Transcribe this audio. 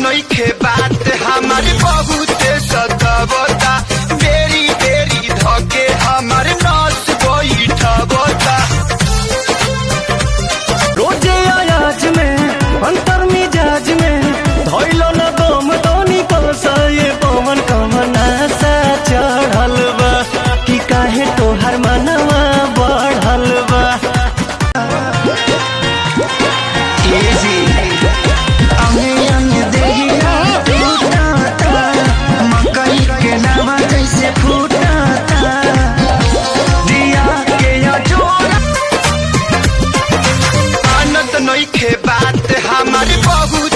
नइखे बात हमारे बहुत सतावता बेरी बेरी धके हमारे नस बैठबता। रोजे आयाज में अंतर मिजाज में धइलो न दम तनी कोसा ये पवन कमना सा चढ़ल बा कि काहे तोहर मनवा बढ़ल बा। नइखे बात हमारे बहुत